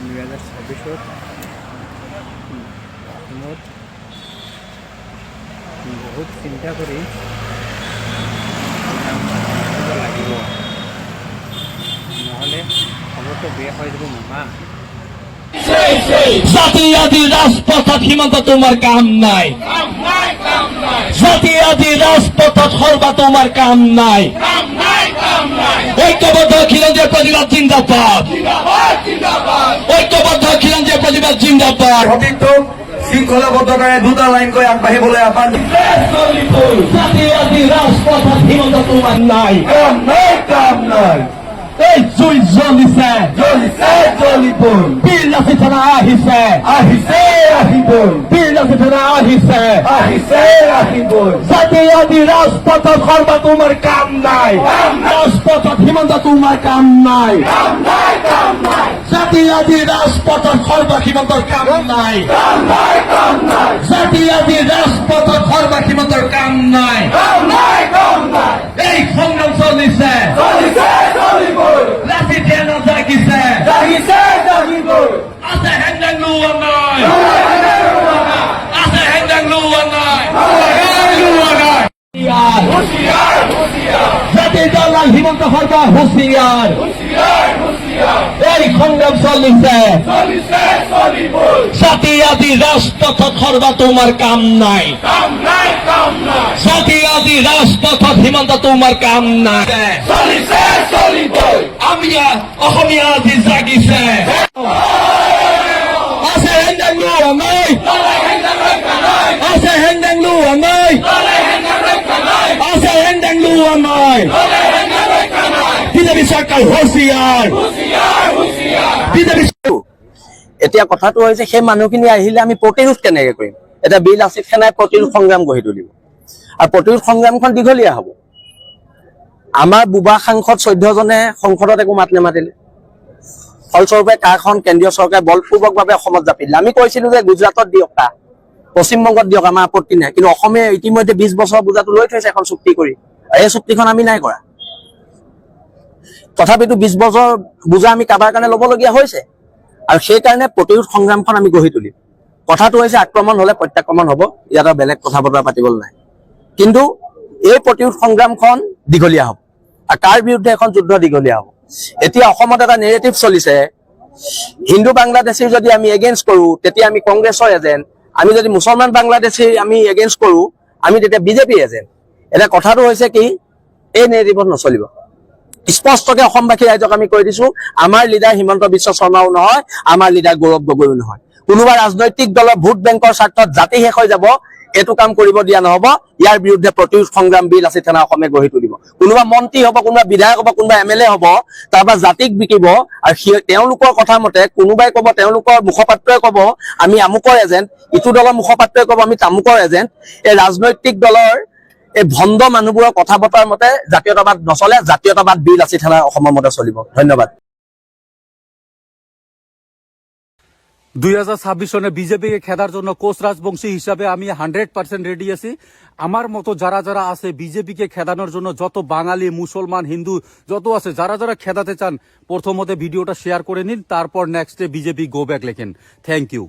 2026 অসমত বহুত চিন্তা কৰি লাগিব, নহ'লে খবৰটো বেয়া হৈ যাব মামা। জাতীয় রাজপথত সীমান্ত তোমার কাম নাই, জাতীয় রাজপথত সর্বা তোমার কাম নাই। ঐক্যবদ্ধ খিলঞ্জীয় প্রতিবাদ জিন্দাবাদ, ঐক্যবদ্ধ খিলঞ্জীয় প্রতিবাদ জিন্দাবাদ। শৃংখলাবদ্ধতাৰে দুটা লাইনকৈ আগবাঢ়িবলৈ আহ্বান। জাতীয় রাজপথত সীমান্ত তোমার নাই, কাম নাই, কাম নাই। এই জুই জ্বলিছে, জ্বলিছে জ্বলিবই, বিৰলাচি থানা আহিছে, আহিছে আহিবই, বিৰলাচি থানা আহিছে, আহিছে আহিবই। জাতীয় রাজপথত সর্বা তোমার কাম নাই, রাজপথত সীমান্ত তোমার কাম নাই, জাতীয় রাজপথত সর্বা সীমান্তৰ কাম নাই, জাতীয় ৰাজপথত সৰ্বা সীমান্তৰ কাম নাই। এই সংগ্ৰাম চলিছে, লাঠি দিয়া নাজাগিছে, আছে হেংদাং লোৱা নাই, আছে হেংদাং লোৱা নাই। জাতীয় দলাল হিমন্ত শৰ্মা হুঁচিয়াৰ, এই সংগ্ৰাম চলিছে, জাতীয় ৰাজপথত সৰ্বা তোমাৰ কাম নাই, জাতীয় ৰাজপথত হিমন্ত তোমাৰ কাম নাই। আমি অসমীয়া আজি জাগিছে, আছে হেংদাং লোৱা নাই, আছে হেংদাং লোৱা নাই, আছে হেংদাং লোৱা নাই। বিজেপি চৰকাৰ হুঁচিয়াৰ, বিজেপি। এতিয়া কথাটো হৈছে সেই মানুহখিনি আহিলে আমি প্ৰতিৰোধ কেনেকে কৰিম? এটা বীৰ লাচিত সেনাই প্ৰতিৰোধ সংগ্ৰাম গঢ়ি তুলিব আৰু প্ৰতিৰোধ সংগ্ৰামখন দীঘলীয়া হ'ব। আমাৰ বুবা সাংসদ 14 জনে সংসদত একো মাত নেমাতিলে, ফলস্বৰূপে কাৰখন কেন্দ্ৰীয় চৰকাৰে বলপূৰ্বকভাৱে অসমত জাপি দিলে। আমি কৈছিলো যে গুজৰাটত দিয়ক, পশ্চিমবংগত দিয়ক, আমাৰ আপত্তি নাই, কিন্তু অসমে ইতিমধ্যে 20 বছৰৰ বোজাটো লৈ থৈছে এখন চুক্তি কৰি, এই চুক্তিখন আমি নাই কৰা। তথাপিতো 20 বছৰ বোজা আমি কাবাৰ কাৰণে ল'বলগীয়া হৈছে, আৰু সেইকাৰণে প্ৰতিৰোধ সংগ্ৰামখন আমি গঢ়ি তুলিম। কথাটো হৈছে আক্ৰমণ হলে প্ৰত্যাক্ৰমণ হ'ব, ইয়াত আৰু বেলেগ কথা বতৰা পাতিবলৈ নাই, কিন্তু এই প্ৰতিৰোধ সংগ্ৰামখন দীঘলীয়া হ'ব আৰু তাৰ বিৰুদ্ধে এখন যুদ্ধ দীঘলীয়া হ'ব। এতিয়া অসমত এটা নেৰেটিভ চলিছে, হিন্দু বাংলাদেশী যদি আমি এগেইনষ্ট কৰো তেতিয়া আমি কংগ্ৰেছৰ এজেণ্ট, আমি যদি মুছলমান বাংলাদেশী আমি এগেইনষ্ট কৰো আমি তেতিয়া বিজেপি এজেণ্ট। এতিয়া কথাটো হৈছে কি, এই নেৰেটিভত নচলিব। স্পষ্টকে অসমবাসী ৰাইজক আমি কৈ দিছো, আমাৰ লিডাৰ হিমন্ত বিশ্ব শৰ্মাও নহয়, আমাৰ লিডাৰ গৌৰৱ গগৈও নহয়। কোনোবা ৰাজনৈতিক দলৰ ভোট বেংকৰ স্বাৰ্থত জাতি শেষ হৈ যাব, এইটো কাম কৰিব দিয়া নহব। ইয়াৰ বিৰুদ্ধে প্ৰতিৰোধ সংগ্ৰাম বীৰ লাচিত সেনা অসমে গঢ়ি তুলিব। কোনোবা মন্ত্ৰী হ'ব, কোনোবা বিধায়ক হ'ব, কোনোবা MLA হ'ব, তাৰপৰা জাতিক বিকিব, আৰু তেওঁলোকৰ কথা মতে কোনোবাই ক'ব, তেওঁলোকৰ মুখপাত্ৰই ক'ব আমি আমুকৰ এজেণ্ট, ইটো দলৰ মুখপাত্ৰই ক'ব আমি তামুকৰ এজেণ্ট। এই ৰাজনৈতিক দলৰ এই ভণ্ড মানুহবোৰৰ কথা বতৰাৰ মতে জাতীয়তাবাদ নচলে, জাতীয়তাবাদ বীৰ লাচিত সেনাৰ অসমৰ মতে চলিব। ধন্যবাদ। 2026 সনে বিজেপিকে খেদার জন্য কোচ রাজবংশী হিসাবে আমি 100% রেডি আছি। আমার মতো যারা যারা আছে বিজেপিকে খেদানোর জন্য, যত বাঙালি মুসলমান হিন্দু যত আছে, যারা যারা খেদাতে চান প্রথমতে ভিডিওটা শেয়ার করে নিন, তারপর নেক্সটে বিজেপি গো ব্যাক লেখেন। Thank U.